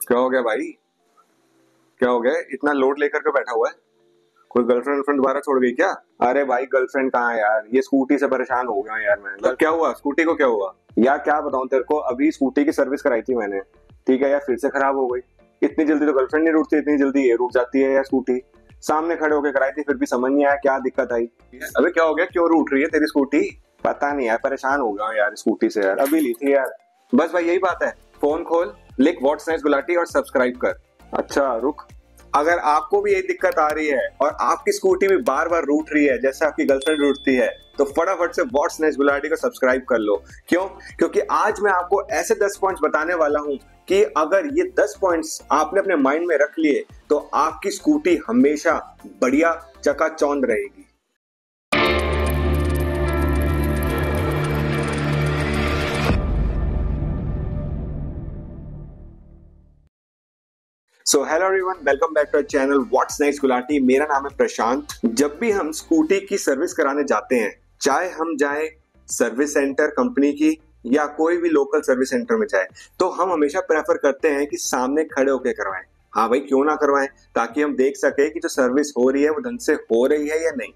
क्या हो गया भाई? क्या हो गया? इतना लोड लेकर के बैठा हुआ है? कोई गर्लफ्रेंड वर्लफ्रेंड दोबारा छोड़ गई क्या? अरे भाई गर्लफ्रेंड कहाँ है यार? ये स्कूटी से परेशान हो गया यार मैं। क्या हुआ स्कूटी को? क्या हुआ यार? क्या बताऊं तेरे को, अभी स्कूटी की सर्विस कराई थी मैंने, ठीक है यार, फिर से खराब हो गई। इतनी जल्दी तो गर्लफ्रेंड नहीं रूठती, इतनी जल्दी ये रूठ जाती है यार स्कूटी। सामने खड़े होकर कराई थी, फिर भी समझ नहीं आया क्या दिक्कत आई। अबे क्या हो गया, क्यों रूठ रही है तेरी स्कूटी? पता नहीं यार, परेशान हो गया यार स्कूटी से यार, अभी ली थी यार। बस भाई यही बात है, फोन खोल, लिख व्हाट्स नाइस गुलाटी और सब्सक्राइब कर। अच्छा रुक, अगर आपको भी यही दिक्कत आ रही है और आपकी स्कूटी भी बार बार रूठ रही है जैसे आपकी गर्लफ्रेंड रूठती है, तो फटाफट से व्हाट्स नाइस गुलाटी को सब्सक्राइब कर लो। क्यों? क्योंकि आज मैं आपको ऐसे 10 पॉइंट्स बताने वाला हूं कि अगर ये 10 पॉइंट्स आपने अपने माइंड में रख लिए तो आपकी स्कूटी हमेशा बढ़िया चकाचौंध रहेगी। So hello everyone, welcome back to our channel what's nice Gulati. मेरा नाम है प्रशांत। जब भी हम स्कूटी की सर्विस कराने जाते हैं, चाहे हम जाए सर्विस सेंटर कंपनी की या कोई भी लोकल सर्विस सेंटर में जाए, तो हम हमेशा प्रेफर करते हैं कि सामने खड़े होकर करवाएं। हाँ भाई, क्यों ना करवाएं, ताकि हम देख सके कि जो सर्विस हो रही है वो ढंग से हो रही है या नहीं।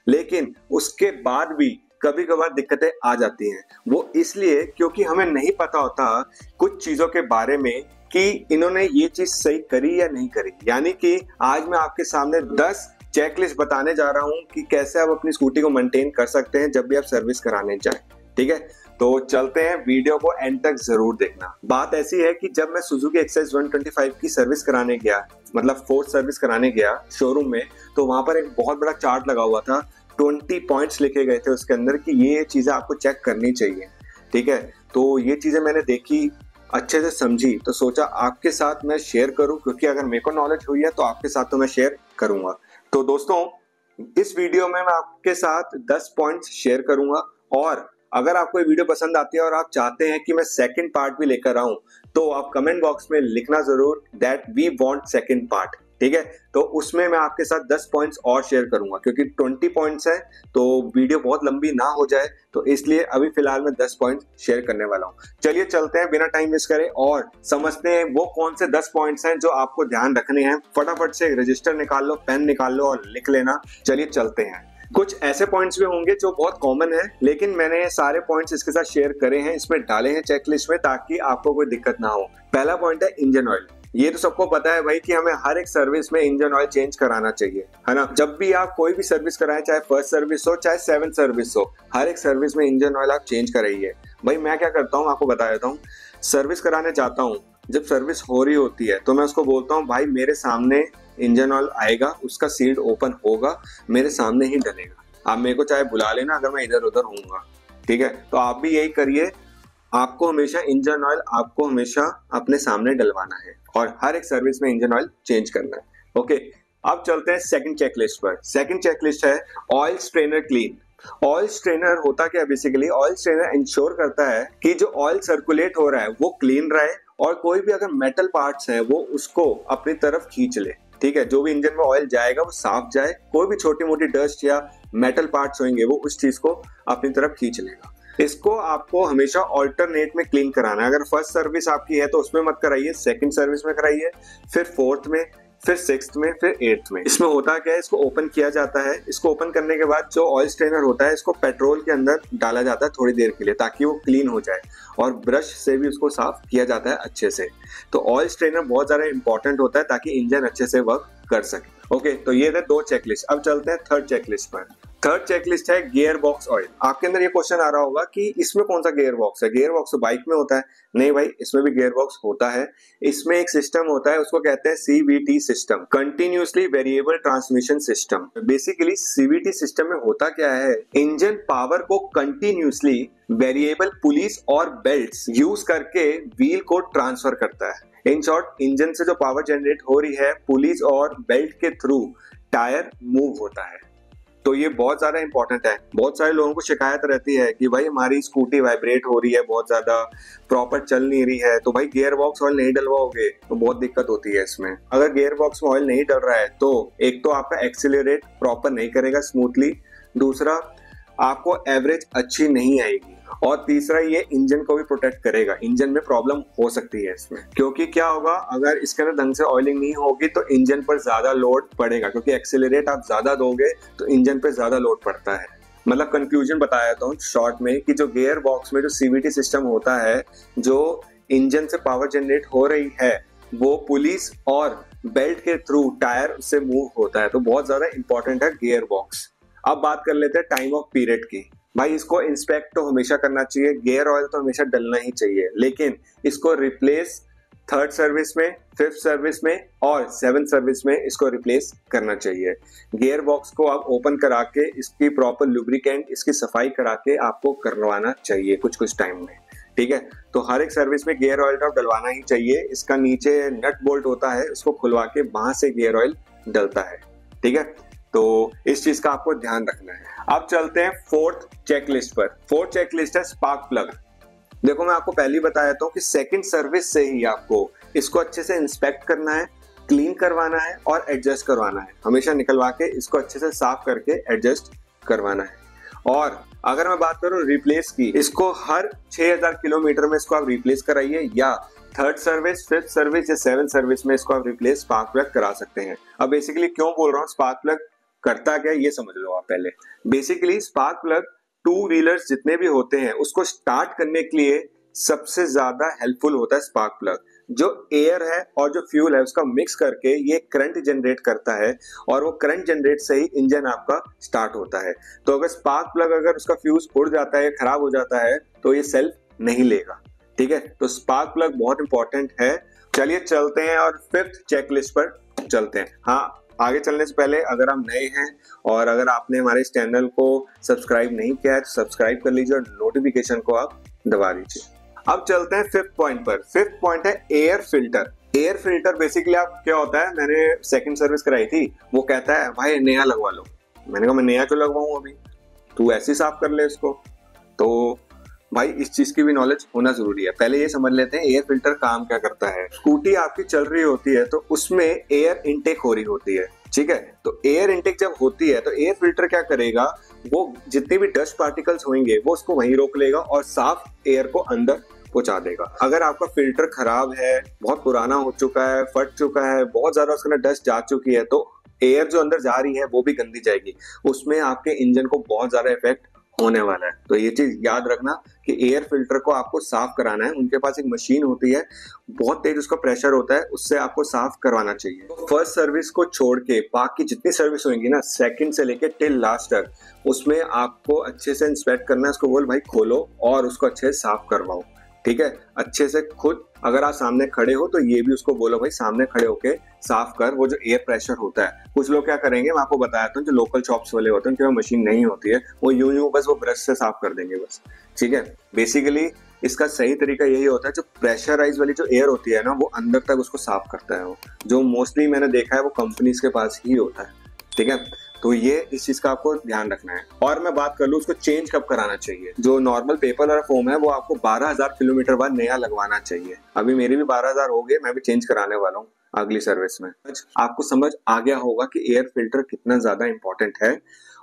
लेकिन उसके बाद भी कभी कभार दिक्कतें आ जाती हैं। वो इसलिए क्योंकि हमें नहीं पता होता कुछ चीजों के बारे में कि इन्होंने ये चीज सही करी या नहीं करी। यानी कि आज मैं आपके सामने 10 चेकलिस्ट बताने जा रहा हूं कि कैसे आप अपनी स्कूटी को मेंटेन कर सकते हैं जब भी आप सर्विस कराने जाएं। ठीक है, तो चलते हैं, वीडियो को एंड तक जरूर देखना। बात ऐसी है कि जब मैं सुजुकी एक्सएस 125 की सर्विस कराने गया, मतलब फोर्थ सर्विस कराने गया शोरूम में, तो वहां पर एक बहुत बड़ा चार्ट लगा हुआ था। 20 पॉइंट्स लिखे गए थे उसके अंदर कि ये चीजें आपको चेक करनी चाहिए। ठीक है, तो ये चीजें मैंने देखी, अच्छे से समझी, तो सोचा आपके साथ मैं शेयर करूं, क्योंकि अगर मेरे को नॉलेज हुई है तो आपके साथ तो मैं शेयर करूंगा। तो दोस्तों, इस वीडियो में मैं आपके साथ 10 पॉइंट्स शेयर करूंगा, और अगर आपको ये वीडियो पसंद आती है और आप चाहते हैं कि मैं सेकंड पार्ट भी लेकर आऊं, तो आप कमेंट बॉक्स में लिखना जरूर that we want second part. ठीक है, तो उसमें मैं आपके साथ 10 पॉइंट्स और शेयर करूंगा, क्योंकि 20 पॉइंट्स है तो वीडियो बहुत लंबी ना हो जाए, तो इसलिए अभी फिलहाल मैं 10 पॉइंट्स शेयर करने वाला हूं। चलिए चलते हैं, बिना टाइम वेस्ट करे और समझते हैं वो कौन से 10 पॉइंट्स हैं जो आपको ध्यान रखने हैं। फटाफट से रजिस्टर निकाल लो, पेन निकाल लो और लिख लेना। चलिए चलते हैं। कुछ ऐसे पॉइंट्स भी होंगे जो बहुत कॉमन है, लेकिन मैंने सारे पॉइंट्स इसके साथ शेयर करे हैं, इसमें डाले हैं चेकलिस्ट में, ताकि आपको कोई दिक्कत ना हो। पहला पॉइंट है इंजन ऑयल। ये तो सबको पता है भाई कि हमें हर एक सर्विस में इंजन ऑयल चेंज कराना चाहिए, है ना। जब भी आप कोई भी सर्विस कराएं, चाहे फर्स्ट सर्विस हो चाहे 7th सर्विस हो, हर एक सर्विस में इंजन ऑयल आप चेंज कराइए। भाई मैं क्या करता हूँ आपको बता देता हूँ। सर्विस कराने जाता हूँ, जब सर्विस हो रही होती है तो मैं उसको बोलता हूँ, भाई मेरे सामने इंजन ऑयल आएगा, उसका सील्ड ओपन होगा, मेरे सामने ही डलेगा। आप मेरे को चाहे बुला लेना अगर मैं इधर उधर होऊंगा। ठीक है, तो आप भी यही करिए। आपको हमेशा इंजन ऑयल आपको हमेशा अपने सामने डलवाना है और हर एक सर्विस में इंजन ऑयल चेंज करना है। ओके, अब चलते हैं सेकंड चेकलिस्ट पर। सेकंड चेकलिस्ट है oil strainer clean. Oil strainer होता क्या है? बेसिकली ऑयल स्ट्रेनर इंश्योर करता है कि जो ऑयल सर्कुलेट हो रहा है वो क्लीन रहे, और कोई भी अगर मेटल पार्ट्स है वो उसको अपनी तरफ खींच ले। ठीक है, जो भी इंजन में ऑयल जाएगा वो साफ जाए, कोई भी छोटी मोटी डस्ट या मेटल पार्ट्स होंगे वो उस चीज को अपनी तरफ खींच लेगा। इसको आपको हमेशा ऑल्टरनेट में क्लीन कराना है। अगर फर्स्ट सर्विस आपकी है तो उसमें मत कराइए, सेकंड सर्विस में कराइए, फिर फोर्थ में, फिर 6th में, फिर 8th में। इसमें होता क्या है, इसको ओपन किया जाता है। इसको ओपन करने के बाद जो ऑयल स्ट्रेनर होता है, इसको पेट्रोल के अंदर डाला जाता है थोड़ी देर के लिए, ताकि वो क्लीन हो जाए, और ब्रश से भी उसको साफ किया जाता है अच्छे से। तो ऑयल स्ट्रेनर बहुत ज्यादा इंपॉर्टेंट होता है ताकि इंजन अच्छे से वर्क कर सके। ओके, तो ये थे 2 चेकलिस्ट। अब चलते हैं थर्ड चेकलिस्ट पर। थर्ड चेकलिस्ट है गियर बॉक्स ऑयल। आपके अंदर ये क्वेश्चन आ रहा होगा कि इसमें कौन सा गियर बॉक्स है? गियर बॉक्स तो बाइक में होता है। नहीं भाई, इसमें भी गियर बॉक्स होता है। इसमें एक सिस्टम होता है, उसको कहते हैं CVT system, continuously variable transmission system. Basically CVT system में होता क्या है, इंजन पावर को कंटिन्यूअसली वेरिएबल पुलीज और बेल्ट्स यूज करके व्हील को ट्रांसफर करता है। इन शॉर्ट, इंजन से जो पावर जनरेट हो रही है, पुलीज और बेल्ट के थ्रू टायर मूव होता है। तो ये बहुत ज्यादा इंपॉर्टेंट है। बहुत सारे लोगों को शिकायत रहती है कि भाई हमारी स्कूटी वाइब्रेट हो रही है, बहुत ज्यादा प्रॉपर चल नहीं रही है, तो भाई गियर बॉक्स ऑयल नहीं डलवाओगे तो बहुत दिक्कत होती है इसमें। अगर गियर बॉक्स में ऑयल नहीं डल रहा है तो एक तो आपका एक्सीलरेट प्रॉपर नहीं करेगा स्मूथली, दूसरा आपको एवरेज अच्छी नहीं आएगी। और तीसरा ये इंजन को भी प्रोटेक्ट करेगा, इंजन में प्रॉब्लम हो सकती है इसमें, क्योंकि क्या होगा अगर इसके अंदर ढंग से ऑयलिंग नहीं होगी तो इंजन पर ज्यादा लोड पड़ेगा, क्योंकि एक्सेलरेट आप ज्यादा दोगे तो इंजन पे ज्यादा लोड पड़ता है। मतलब कंक्लूजन बताया था शॉर्ट में कि जो गियर बॉक्स में जो सीवीटी सिस्टम होता है, जो इंजन से पावर जनरेट हो रही है, वो पुलिस और बेल्ट के थ्रू टायर से मूव होता है, तो बहुत ज्यादा इंपॉर्टेंट है गियर बॉक्स। अब बात कर लेते हैं टाइम ऑफ पीरियड की। भाई इसको इंस्पेक्ट तो हमेशा करना चाहिए, गियर ऑयल तो हमेशा डलना ही चाहिए, लेकिन इसको रिप्लेस 3rd सर्विस में, 5th सर्विस में और 7th सर्विस में इसको रिप्लेस करना चाहिए। गियर बॉक्स को आप ओपन करा के इसकी प्रॉपर लुब्रिकेंट, इसकी सफाई करा के आपको करवाना चाहिए कुछ कुछ टाइम में, ठीक है। तो हर एक सर्विस में गियर ऑयल ड्रॉप डलवाना ही चाहिए। इसका नीचे नट बोल्ट होता है, उसको खुलवा के वहां से गियर ऑयल डलता है, ठीक है। तो इस चीज का आपको ध्यान रखना है। अब चलते हैं 4th चेकलिस्ट पर। 4th चेकलिस्ट है स्पार्क प्लग। देखो मैं आपको पहले ही बताया था कि 2nd सर्विस से ही आपको इसको अच्छे से इंस्पेक्ट करना है, क्लीन करवाना है और एडजस्ट करवाना है। हमेशा निकलवा के इसको अच्छे से साफ करके एडजस्ट करवाना है। और अगर मैं बात करूं रिप्लेस की, इसको हर 6000 किलोमीटर में इसको आप रिप्लेस कराइए, या 3rd सर्विस, 5th सर्विस या 7th सर्विस में इसको आप रिप्लेस स्पार्क प्लग करा सकते हैं। अब बेसिकली क्यों बोल रहा हूँ स्पार्क प्लग करता क्या ये समझ लो आप पहले। बेसिकली स्पार्क प्लग 2 व्हीलर्स जितने भी होते हैं उसको स्टार्ट करने के लिए सबसे ज्यादा हेल्पफुल होता है स्पार्क प्लग। जो एयर है और जो फ्यूल है उसका मिक्स करके ये करंट जनरेट करता है, और वो करंट जनरेट से ही इंजन आपका स्टार्ट होता है। तो अगर स्पार्क प्लग अगर उसका फ्यूज उड़ जाता है, खराब हो जाता है, तो ये सेल्फ नहीं लेगा, ठीक है। तो स्पार्क प्लग बहुत इंपॉर्टेंट है। चलिए चलते हैं और 5th चेकलिस्ट पर चलते हैं। हाँ, आगे चलने से पहले अगर आप नए हैं और अगर आपने हमारे इस चैनल को सब्सक्राइब नहीं किया है तो सब्सक्राइब कर लीजिए और नोटिफिकेशन को आप दबा दीजिए। अब चलते हैं 5th पॉइंट पर। 5th पॉइंट है air filter. Air filter basically आप क्या होता है, मैंने 2nd सर्विस कराई थी, वो कहता है भाई नया लगवा लो। मैंने कहा मैं नया क्यों लगवाऊं, अभी तू ऐसे ही साफ कर ले इसको। तो भाई इस चीज की भी नॉलेज होना जरूरी है। पहले ये समझ लेते हैं एयर फिल्टर काम क्या करता है। स्कूटी आपकी चल रही होती है तो उसमें एयर इनटेक हो रही होती है, ठीक है। तो एयर इनटेक जब होती है तो एयर फिल्टर क्या करेगा, वो जितने भी डस्ट पार्टिकल्स होंगे वो उसको वहीं रोक लेगा और साफ एयर को अंदर पहुंचा देगा। अगर आपका फिल्टर खराब है, बहुत पुराना हो चुका है, फट चुका है, बहुत ज्यादा उसके अंदर डस्ट जा चुकी है, तो एयर जो अंदर जा रही है वो भी गंदी जाएगी, उसमें आपके इंजन को बहुत ज्यादा इफेक्ट होने वाला है। तो ये चीज याद रखना कि एयर फिल्टर को आपको साफ कराना है। उनके पास एक मशीन होती है, बहुत तेज उसका प्रेशर होता है, उससे आपको साफ करवाना चाहिए। तो 1st सर्विस को छोड़ के बाकी जितनी सर्विस होंगी ना, 2nd से लेके टिल लास्ट तक, उसमें आपको अच्छे से इंस्पेक्ट करना है। उसको बोल भाई खोलो और उसको अच्छे से साफ करवाओ, ठीक है। अच्छे से खुद अगर आप सामने खड़े हो तो ये भी उसको बोलो भाई सामने खड़े होके साफ कर, वो जो एयर प्रेशर होता है। कुछ लोग क्या करेंगे, मैं आपको बताया था, जो लोकल शॉप्स वाले होते हैं उनके पास मशीन नहीं होती है, वो यूं बस वो ब्रश से साफ कर देंगे बस, ठीक है। बेसिकली इसका सही तरीका यही होता है, जो प्रेशराइज वाली जो एयर होती है ना, वो अंदर तक उसको साफ करता है। वो जो मोस्टली मैंने देखा है वो कंपनीज के पास ही होता है, ठीक है। तो ये इस चीज का आपको ध्यान रखना है। और मैं बात कर लूँ उसको चेंज कब कराना चाहिए। जो नॉर्मल पेपर और फोम है वो आपको 12000 किलोमीटर बाद नया लगवाना चाहिए। अभी मेरे भी 12000 हो गए, मैं भी चेंज कराने वाला हूँ अगली सर्विस में। आपको समझ आ गया होगा कि एयर फिल्टर कितना ज्यादा इंपॉर्टेंट है,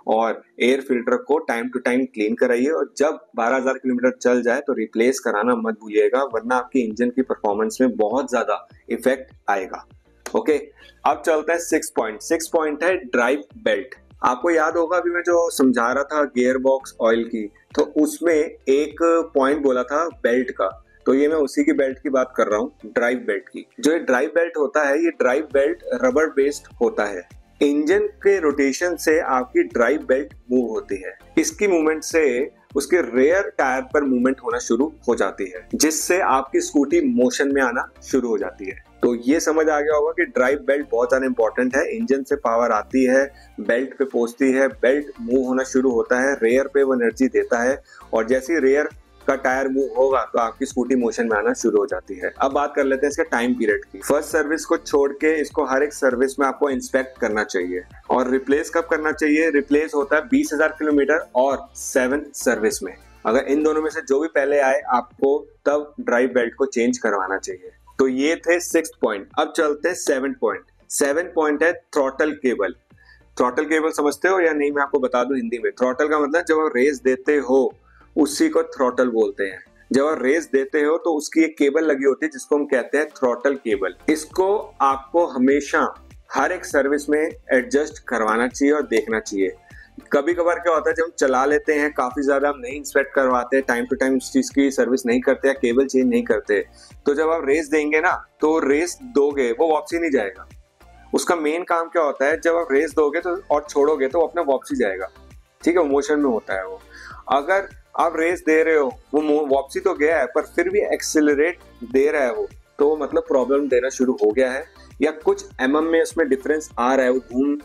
और एयर फिल्टर को टाइम टू टाइम क्लीन कराइए, और जब 12000 किलोमीटर चल जाए तो रिप्लेस कराना मत भूलिएगा, वरना आपकी इंजन की परफॉर्मेंस में बहुत ज्यादा इफेक्ट आएगा। ओके, अब चलते हैं 6th पॉइंट। 6th पॉइंट है ड्राइव बेल्ट। आपको याद होगा अभी मैं जो समझा रहा था गियर बॉक्स ऑयल की, तो उसमें एक पॉइंट बोला था बेल्ट का, तो ये मैं उसी की बेल्ट की बात कर रहा हूँ, ड्राइव बेल्ट की। जो ये ड्राइव बेल्ट होता है, ये ड्राइव बेल्ट रबर बेस्ड होता है। इंजन के रोटेशन से आपकी ड्राइव बेल्ट मूव होती है। इसकी मूवमेंट से उसके रेयर टायर पर मूवमेंट होना शुरू हो जाती है, जिससे आपकी स्कूटी मोशन में आना शुरू हो जाती है। तो ये समझ आ गया होगा कि ड्राइव बेल्ट बहुत ज्यादा इंपॉर्टेंट है। इंजन से पावर आती है, बेल्ट पे पहुंचती है, बेल्ट मूव होना शुरू होता है, रेयर पे वो एनर्जी देता है, और जैसे रेयर का टायर मूव होगा तो आपकी स्कूटी मोशन में आना शुरू हो जाती है। अब बात कर लेते हैं इसके टाइम पीरियड की। 1st सर्विस को छोड़ के इसको हर एक सर्विस में आपको इंस्पेक्ट करना चाहिए। और रिप्लेस कब करना चाहिए? रिप्लेस होता है 20000 किलोमीटर और 7th सर्विस में। अगर इन दोनों में से जो भी पहले आए आपको तब ड्राइव बेल्ट को चेंज करवाना चाहिए। तो ये थे 6th पॉइंट। अब चलते हैं 7th पॉइंट। 7th पॉइंट है थ्रॉटल केबल। थ्रॉटल केबल समझते हो या नहीं? मैं आपको बता दूं हिंदी में। थ्रॉटल का मतलब जब आप रेस देते हो उसी को थ्रॉटल बोलते हैं। जब आप रेस देते हो तो उसकी एक केबल लगी होती है जिसको हम कहते हैं थ्रॉटल केबल। इसको आपको हमेशा हर एक सर्विस में एडजस्ट करवाना चाहिए और देखना चाहिए। कभी कभार क्या होता है, जब हम चला लेते हैं काफी ज्यादा, हम नहीं इंस्पेक्ट करवाते, टाइम टू टाइम उस चीज की सर्विस नहीं करते या केबल चेंज नहीं करते, तो जब आप रेस देंगे ना तो रेस दोगे वो वापसी नहीं जाएगा। उसका मेन काम क्या होता है, जब आप रेस दोगे तो और छोड़ोगे तो अपना वापसी जाएगा, ठीक है, मोशन में होता है वो। अगर आप रेस दे रहे हो, वो वापसी तो गया है पर फिर भी एक्सेलरेट दे रहा है वो, तो मतलब प्रॉब्लम देना शुरू हो गया है, या कुछ में उसमें डिफरेंस आ रहा है, वो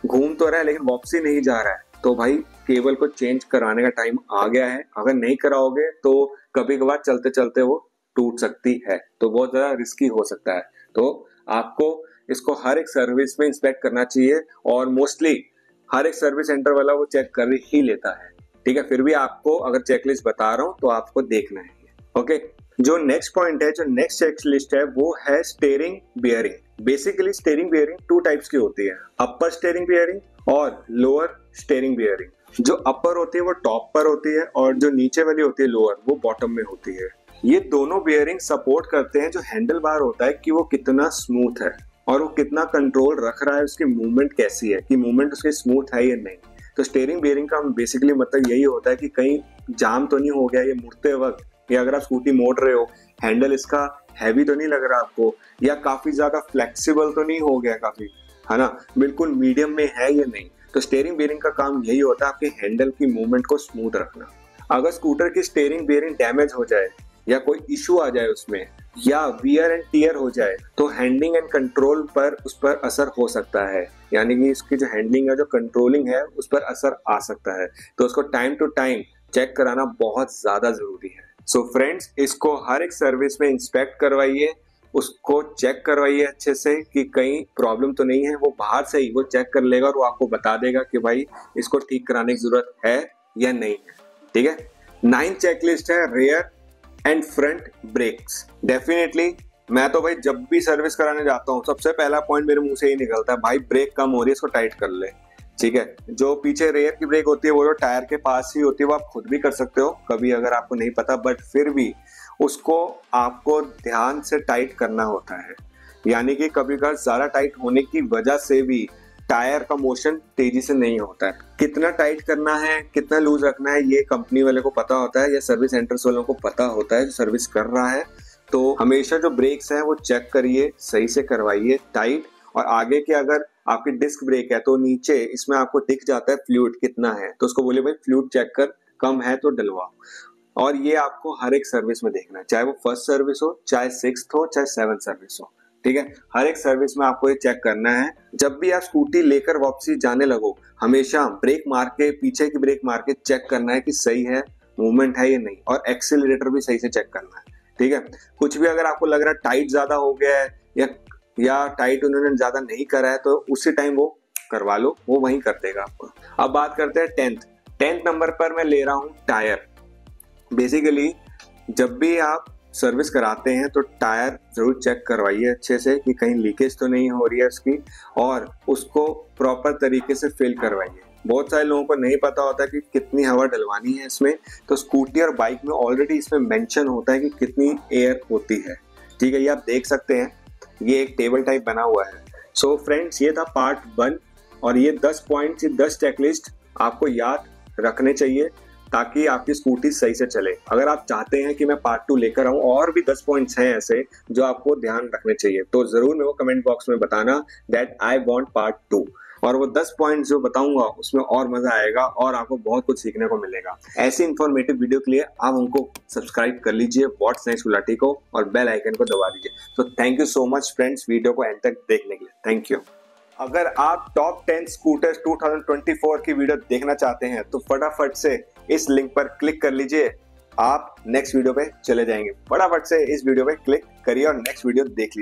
घूम तो रहा है लेकिन वापसी नहीं जा रहा है, तो भाई केबल को चेंज कराने का टाइम आ गया है। अगर नहीं कराओगे तो कभी कभार चलते चलते वो टूट सकती है, तो बहुत ज्यादा रिस्की हो सकता है। तो आपको इसको हर एक सर्विस में इंस्पेक्ट करना चाहिए, और मोस्टली हर एक सर्विस सेंटर वाला वो चेक कर ही लेता है, ठीक है। फिर भी आपको अगर चेकलिस्ट बता रहा हूँ तो आपको देखना है, ओके। जो नेक्स्ट पॉइंट है, जो नेक्स्ट चेकलिस्ट है, वो है steering bearing. Basically steering bearing 2 types की होती है, अपर स्टीयरिंग बियरिंग और लोअर स्टीयरिंग बियरिंग। जो अपर होती है वो टॉप पर होती है, और जो नीचे वाली होती है लोअर, वो बॉटम में होती है। ये दोनों बियरिंग सपोर्ट करते हैं जो हैंडल बार होता है कि वो कितना स्मूथ है और वो कितना कंट्रोल रख रहा है, उसकी मूवमेंट कैसी है, कि मूवमेंट उसकी स्मूथ है या नहीं। तो स्टीयरिंग बियरिंग का बेसिकली मतलब यही होता है कि कहीं जाम तो नहीं हो गया ये मुड़ते वक्त, या अगर आप स्कूटी मोड़ रहे हो, हैंडल इसका हैवी तो नहीं लग रहा आपको, या काफी ज्यादा फ्लेक्सिबल तो नहीं हो गया काफी, है ना, बिल्कुल मीडियम में है या नहीं। तो स्टीयरिंग बियरिंग का काम यही होता है आपके हैंडल की मूवमेंट को स्मूथ रखना। अगर स्कूटर की स्टीयरिंग बियरिंग डैमेज हो जाए या कोई इशू आ जाए उसमें, या वियर एंड टियर हो जाए, तो हैंडलिंग एंड कंट्रोल पर उस पर असर हो सकता है, यानी कि इसकी जो हैंडलिंग है, जो कंट्रोलिंग है, उस पर असर आ सकता है। तो उसको टाइम टू टाइम चेक कराना बहुत ज्यादा जरूरी है। सो फ्रेंड्स, इसको हर एक सर्विस में इंस्पेक्ट करवाइए, उसको चेक करवाइए अच्छे से कि कहीं प्रॉब्लम तो नहीं है। वो बाहर से ही वो चेक कर लेगा और वो आपको बता देगा कि भाई इसको ठीक कराने की जरूरत है या नहीं है, ठीक है। 9th चेकलिस्ट है rear and front brakes. Definitely मैं तो भाई जब भी सर्विस कराने जाता हूँ सबसे पहला पॉइंट मेरे मुंह से ही निकलता है, भाई ब्रेक कम हो रही है, इसको टाइट कर ले, ठीक है। जो पीछे रेयर की ब्रेक होती है वो जो टायर के पास ही होती है, वो आप खुद भी कर सकते हो कभी अगर आपको नहीं पता, बट फिर भी उसको आपको ध्यान से टाइट करना होता है। यानी कि कभी कभार ज्यादा टाइट होने की वजह से भी टायर का मोशन तेजी से नहीं होता है। कितना टाइट करना है, कितना लूज रखना है, ये कंपनी वाले को पता होता है या सर्विस सेंटर्स वालों को पता होता है जो सर्विस कर रहा है। तो हमेशा जो ब्रेक्स हैं वो चेक करिए, सही से करवाइए टाइट। और आगे के अगर आपकी डिस्क ब्रेक है तो नीचे इसमें आपको दिख जाता है फ्लूइड कितना है, तो उसको बोलिए भाई फ्लूइड चेक कर, कम है तो डलवाओ। और ये आपको हर एक सर्विस में देखना है, चाहे वो फर्स्ट सर्विस हो, चाहे 6th हो, चाहे 7th सर्विस हो, ठीक है। हर एक सर्विस में आपको ये चेक करना है। जब भी आप स्कूटी लेकर वापसी जाने लगो, हमेशा ब्रेक मार के, पीछे की ब्रेक मार के चेक करना है कि सही है, मूवमेंट है या नहीं, और एक्सीलरेटर भी सही से चेक करना है, ठीक है। कुछ भी अगर आपको लग रहा है टाइट ज्यादा हो गया है या टाइट उन्होंने ज्यादा नहीं करा है, तो उसी टाइम वो करवा लो, वो वहीं कर देगा आपको। अब बात करते हैं 10th नंबर पर मैं ले रहा हूँ टायर। बेसिकली जब भी आप सर्विस कराते हैं तो टायर जरूर चेक करवाइए अच्छे से कि कहीं लीकेज तो नहीं हो रही है उसकी, और उसको प्रॉपर तरीके से फिल करवाइए। बहुत सारे लोगों को नहीं पता होता कि कितनी हवा डलवानी है इसमें, तो स्कूटी और बाइक में ऑलरेडी इसमें मेंशन होता है कि कितनी एयर होती है, ठीक है। ये आप देख सकते हैं, ये एक टेबल टाइप बना हुआ है। सो फ्रेंड्स, ये था पार्ट 1, और ये 10 पॉइंट्स, 10 चेकलिस्ट आपको याद रखने चाहिए ताकि आपकी स्कूटी सही से चले। अगर आप चाहते हैं कि मैं पार्ट 2 लेकर आऊं, और भी 10 पॉइंट्स हैं ऐसे जो आपको ध्यान रखने चाहिए, तो जरूर मेरे को कमेंट बॉक्स में बताना दैट आई वांट पार्ट 2। और वो 10 पॉइंट्स जो बताऊंगा उसमें और मजा आएगा और आपको बहुत कुछ सीखने को मिलेगा। ऐसी इन्फॉर्मेटिव वीडियो के लिए आप हमको सब्सक्राइब कर लीजिए व्हाट्स नेक्स्ट गुलाटी को, और बेल आइकन को दबा दीजिए। तो thank you so much friends video को एंड तक देखने के लिए, थैंक यू। अगर आप टॉप 10 स्कूटर्स 2024 की वीडियो देखना चाहते हैं तो फटाफट से इस लिंक पर क्लिक कर लीजिए, आप नेक्स्ट वीडियो पे चले जाएंगे। फटाफट से इस वीडियो पे क्लिक करिए और नेक्स्ट वीडियो देख लीजिए।